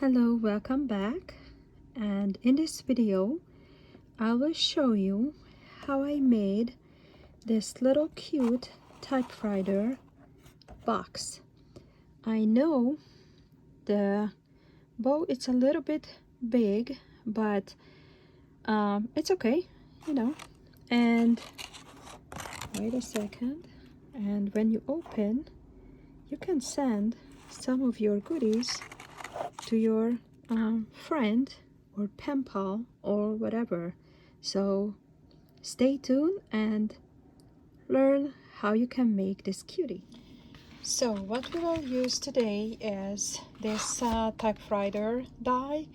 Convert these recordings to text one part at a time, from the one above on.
Hello, welcome back, and in this video I will show you how I made this little cute typewriter box. I know the bow it's a little bit big, but it's okay, you know. And wait a second, and when you open, you can send some of your goodies to your friend or pen pal or whatever. So stay tuned and learn how you can make this cutie. So what we will use today is this typewriter die.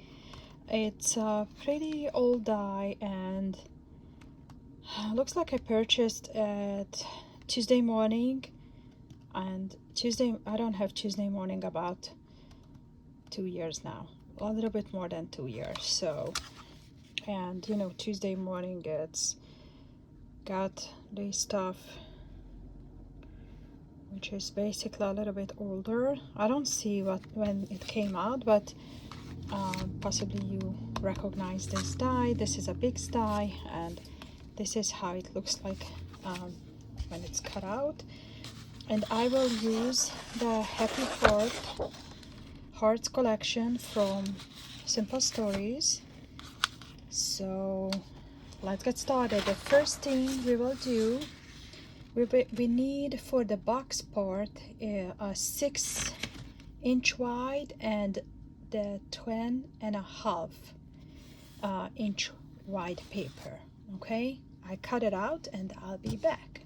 It's a pretty old die and looks like I purchased it Tuesday morning, and I don't have Tuesday morning about 2 years now, a little bit more than 2 years. So, and you know, Tuesday morning it's got this stuff which is basically a little bit older. I don't see when it came out, but possibly you recognize this die. This is a big die, and this is how it looks like when it's cut out. And I will use the Happy Hearts collection from Simple Stories. So let's get started. The first thing we will do, we need for the box part a 6-inch wide and the 10.5 inch wide paper. Okay, I cut it out and I'll be back.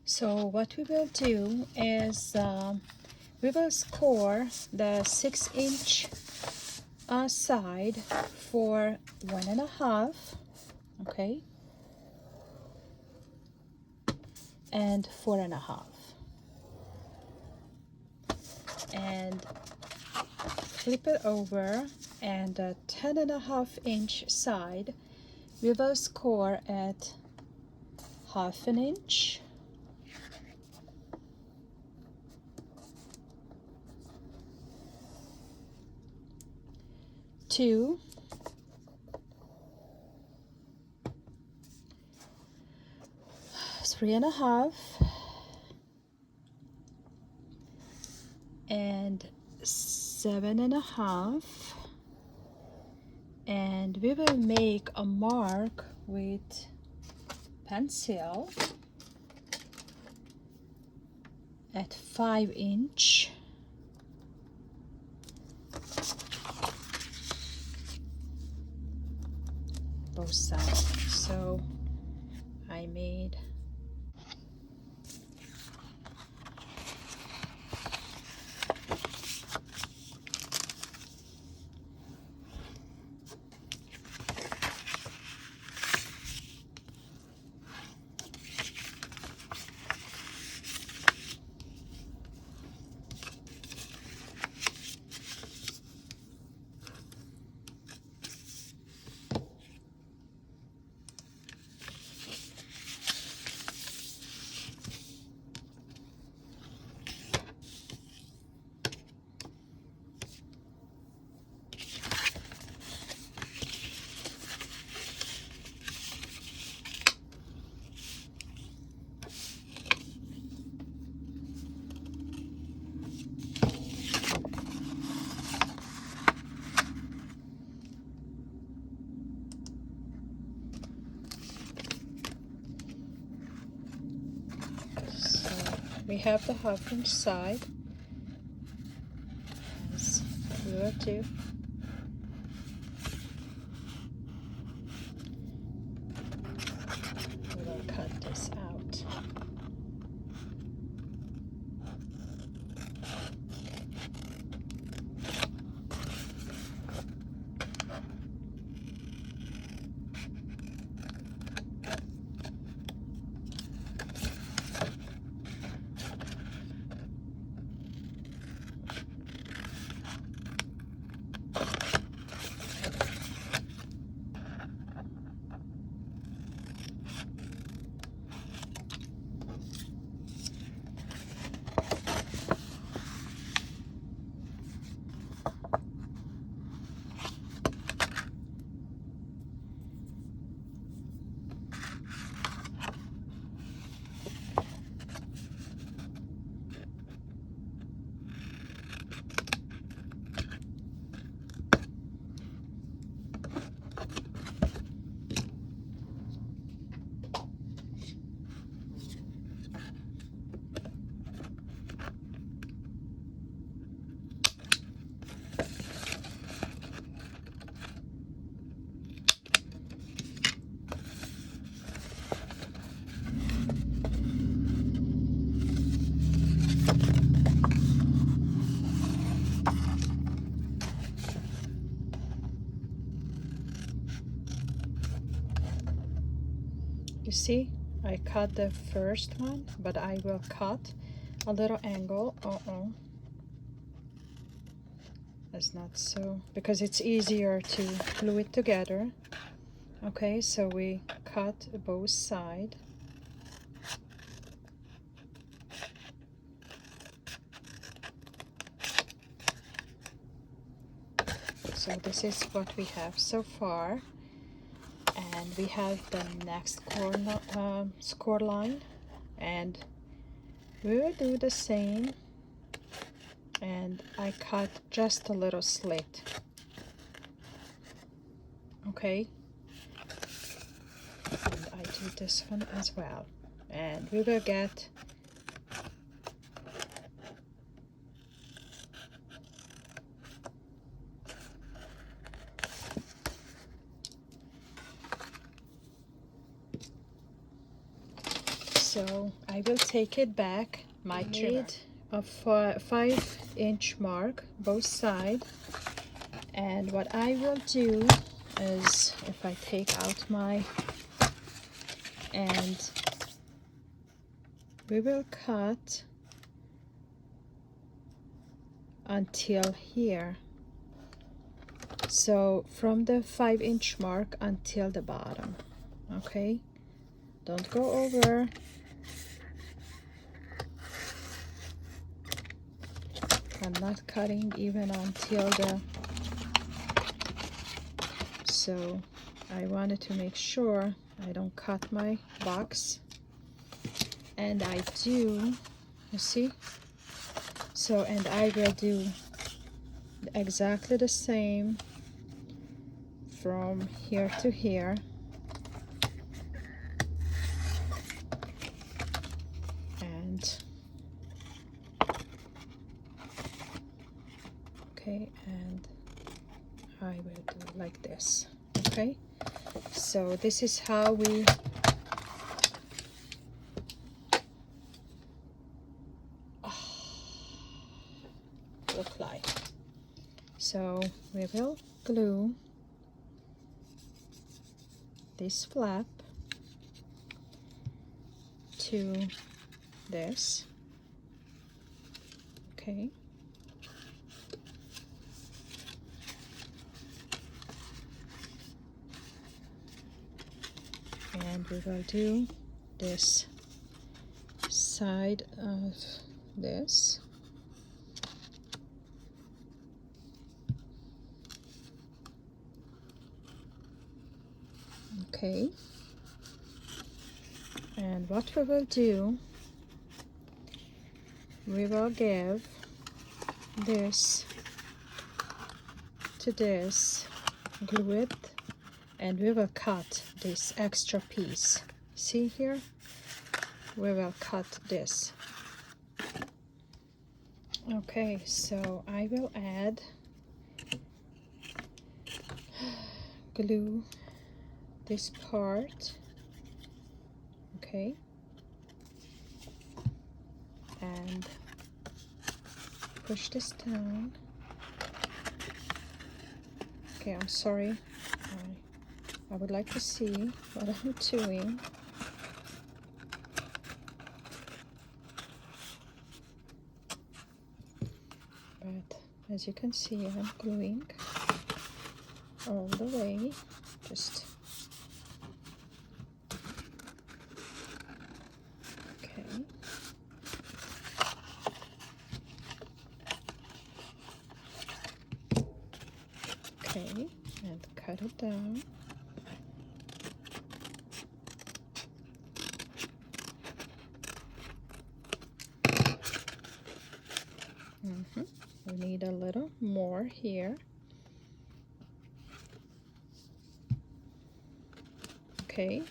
So what we will do is we will score the 6-inch side for 1.5, okay, and 4.5, and flip it over, and the 10.5-inch side we will score at 1/2 inch. Two, 3.5, and 7.5, and we will make a mark with pencil at 5-inch. Both sides. So I made we have the 1/2-inch side, as we will do. We will cut this out. You see, I cut the first one, but I will cut a little angle. That's not so, because it's easier to glue it together. Okay, so we cut both sides. So this is what we have so far, and we have the next score line, and we will do the same. And I cut just a little slit. Okay, and I do this one as well, and we will get so I will take it back. My trimmer a 5-inch mark both sides, and what I will do is, if I take out my, and we will cut until here, so from the 5-inch mark until the bottom. Okay, don't go over. I'm not cutting even until the, so I wanted to make sure I don't cut my box, and I do, you see, so, and I will do exactly the same from here to here. And okay, and I will do it like this. Okay, so this is how we look like. So we will glue this flap to this. Okay, and we will do this side of this. Okay, and what we will do, we will give this to this, glue it, and we will cut this extra piece. See here, we will cut this. Okay, so I will add glue this part. Okay, and push this down. Okay, I'm sorry, I would like to see what I'm doing. But as you can see, I'm gluing all the way, just okay. Okay, and cut it down. We need a little more here. Okay,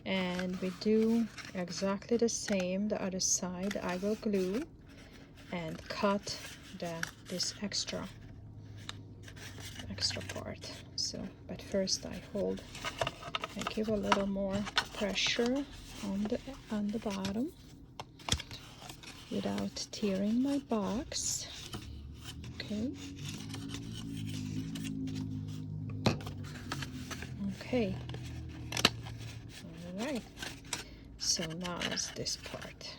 and we do exactly the same the other side. I will glue and cut this extra part. So, but first I give a little more pressure on the bottom without tearing my box. Okay. Okay. right, so now is this part.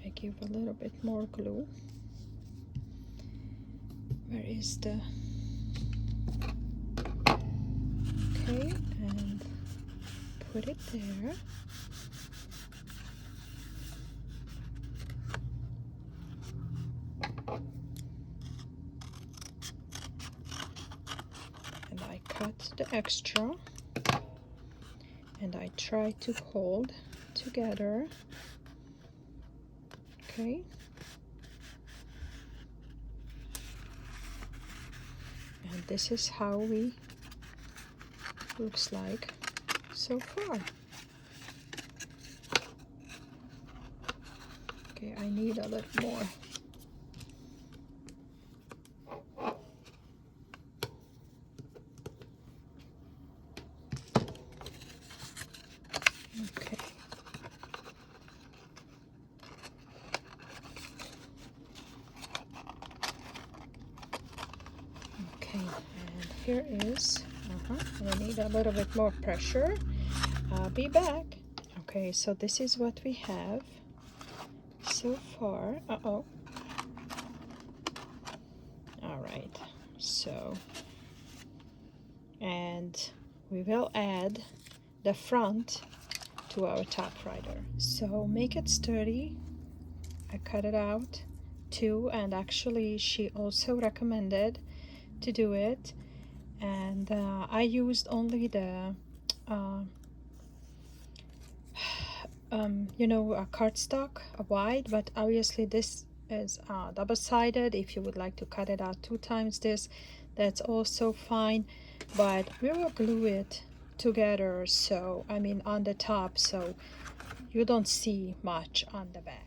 I give a little bit more glue. Where is the, okay, and put it there. And I cut the extra and I try to hold together. Okay. And this is how we looks like so far. Okay, I need a little more. Okay. Okay, and here is, I need a little bit more pressure. I'll be back. Okay, so this is what we have so far. All right, so, and we will add the front to our typewriter. So make it sturdy. I cut it out too, and actually she also recommended to do it, and I used only the you know, a cardstock, a wide, but obviously this is double-sided. If you would like to cut it out 2 times this, that's also fine, but we will glue it together, so I mean on the top, so you don't see much on the back.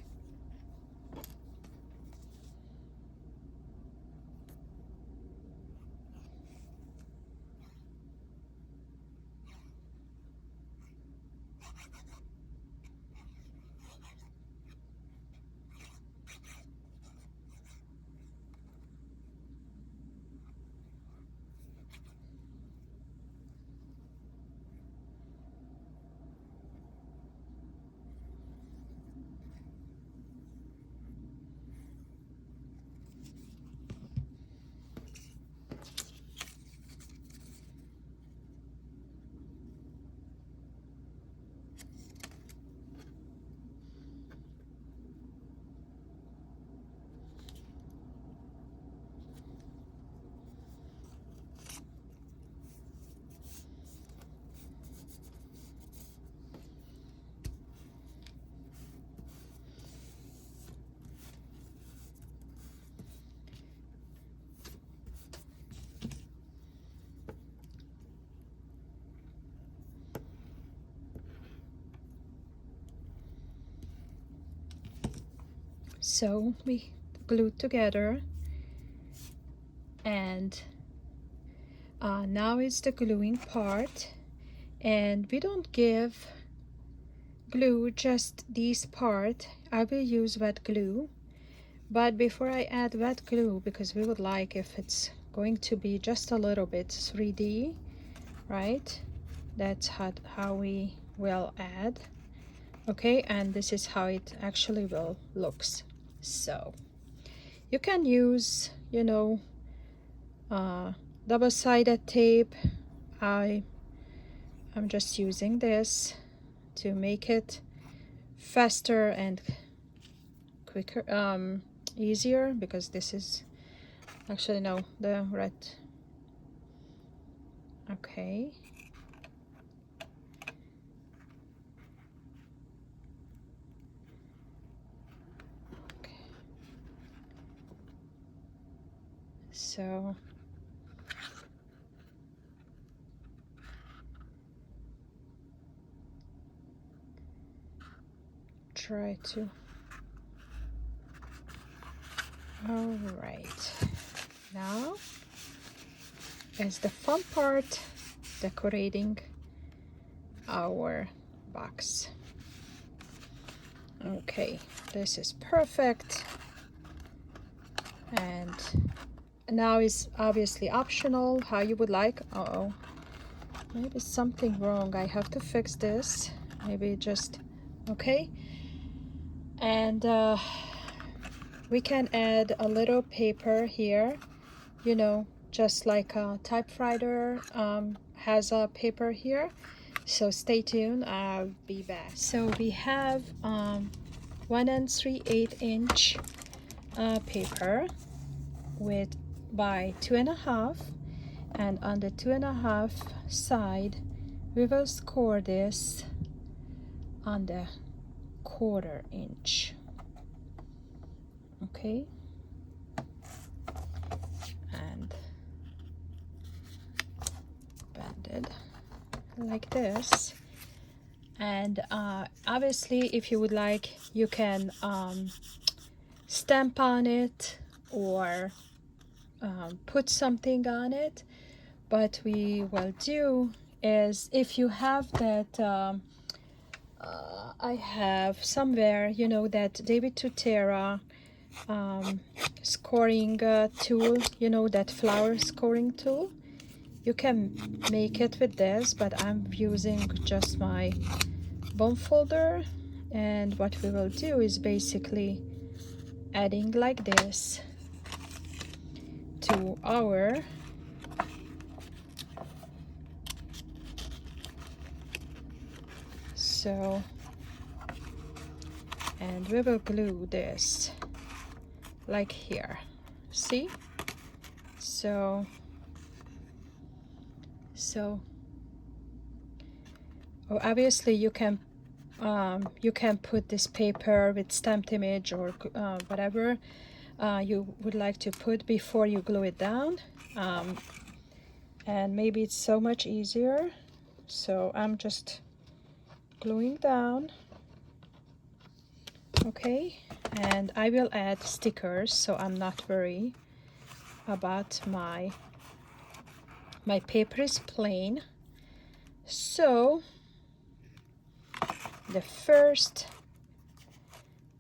So we glued together, and now is the gluing part, and we don't give glue just this part. I will use wet glue, but before I add wet glue, because we would like, if it's going to be just a little bit 3D, right, that's how we will add. Okay, and this is how it actually will looks. So you can use, you know, double-sided tape. I'm just using this to make it faster and quicker, easier, because this is actually, no, the red. Okay. So try to, all right, now is the fun part, decorating our box. Okay, this is perfect, and now is obviously optional, how you would like. Uh-oh, maybe something wrong. I have to fix this. Maybe just okay. And we can add a little paper here, you know, just like a typewriter has a paper here. So stay tuned, I'll be back. So we have 1 3/8 inch paper with by 2.5, and on the 2.5 side we will score this on the 1/4 inch. Okay, and bend it like this. And obviously if you would like, you can stamp on it or put something on it. What we will do is, if you have that I have somewhere, you know, that David Tutera scoring tool, you know, that flower scoring tool, you can make it with this, but I'm using just my bone folder. And what we will do is basically adding like this to our so, and we will glue this like here, see? So obviously you can put this paper with stamped image or whatever you would like to put before you glue it down, and maybe it's so much easier. So I'm just gluing down. Okay, and I will add stickers, so I'm not worried about my paper is plain. So the first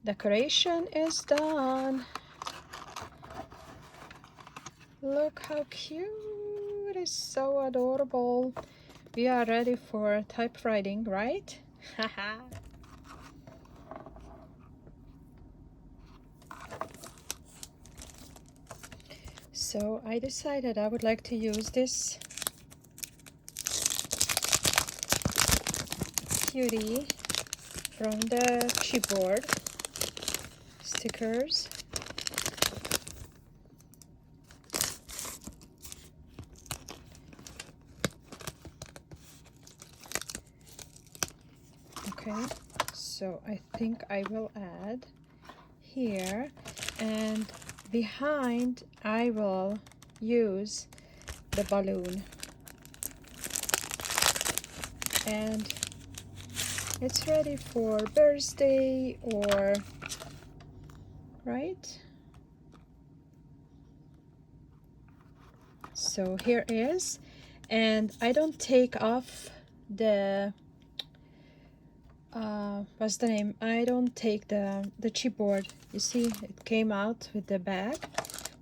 decoration is done. Look how cute, it's so adorable. We are ready for typewriting, right? Haha. So I decided I would like to use this cutie from the chipboard stickers. Okay, so I think I will add here, and behind I will use the balloon, and it's ready for birthday or right. So here is, and I don't take off the what's the name, I don't take the chipboard. You see, it came out with the bag.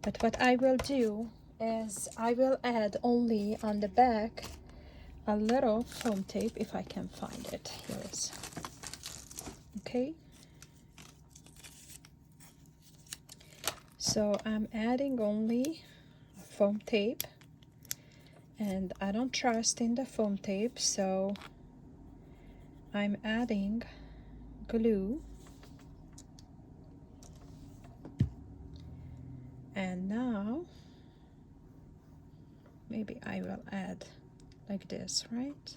But what I will do is I will add only on the back a little foam tape, if I can find it. Here it is. Okay, so I'm adding only foam tape, and I don't trust in the foam tape, so I'm adding glue. And now maybe I will add like this, right?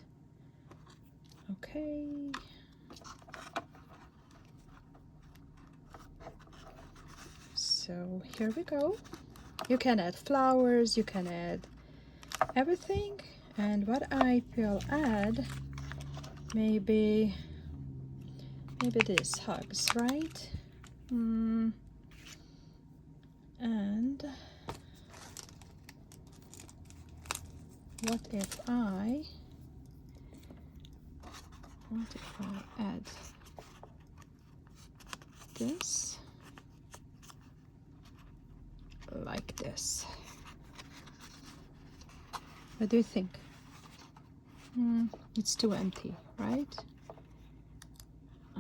Okay, so here we go. You can add flowers, you can add everything. And what I will add, maybe these hugs, right? And what if I add this like this? What do you think? It's too empty, right?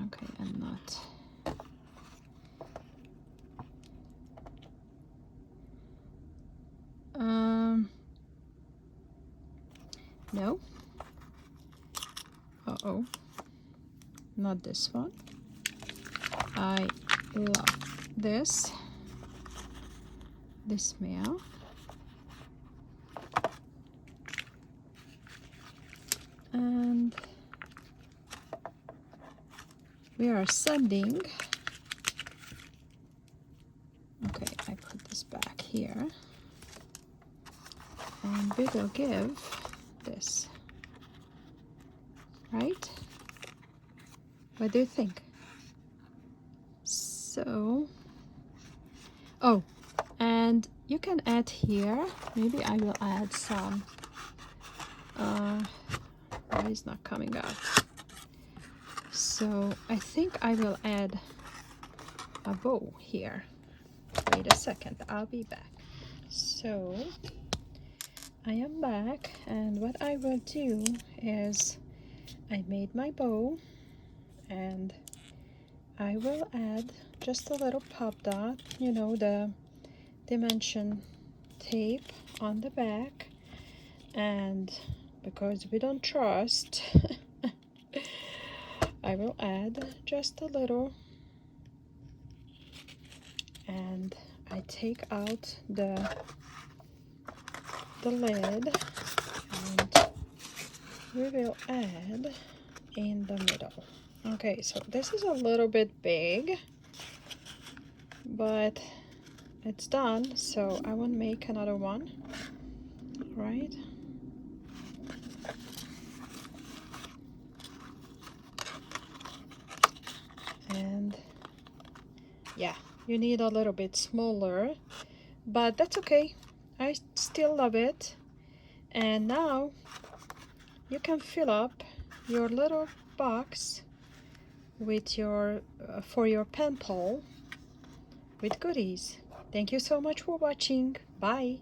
Okay, and not. No. Uh-oh. Not this one. I love this mail. And we are sending. Okay, I put this back here. And we will give this. Right? What do you think? So, oh, and you can add here, maybe I will add some, why is not coming out? So I think I will add a bow here. Wait a second, I'll be back. So I am back, and what I will do is I made my bow, and I will add just a little pop dot, you know, the dimension tape on the back, and because we don't trust, I will add just a little, and I take out the lid, and we will add in the middle. Okay, so this is a little bit big, but it's done, so I will make another one, right? And yeah, you need a little bit smaller, but that's okay. I still love it. And now you can fill up your little box with your for your pen pal with goodies. Thank you so much for watching. Bye.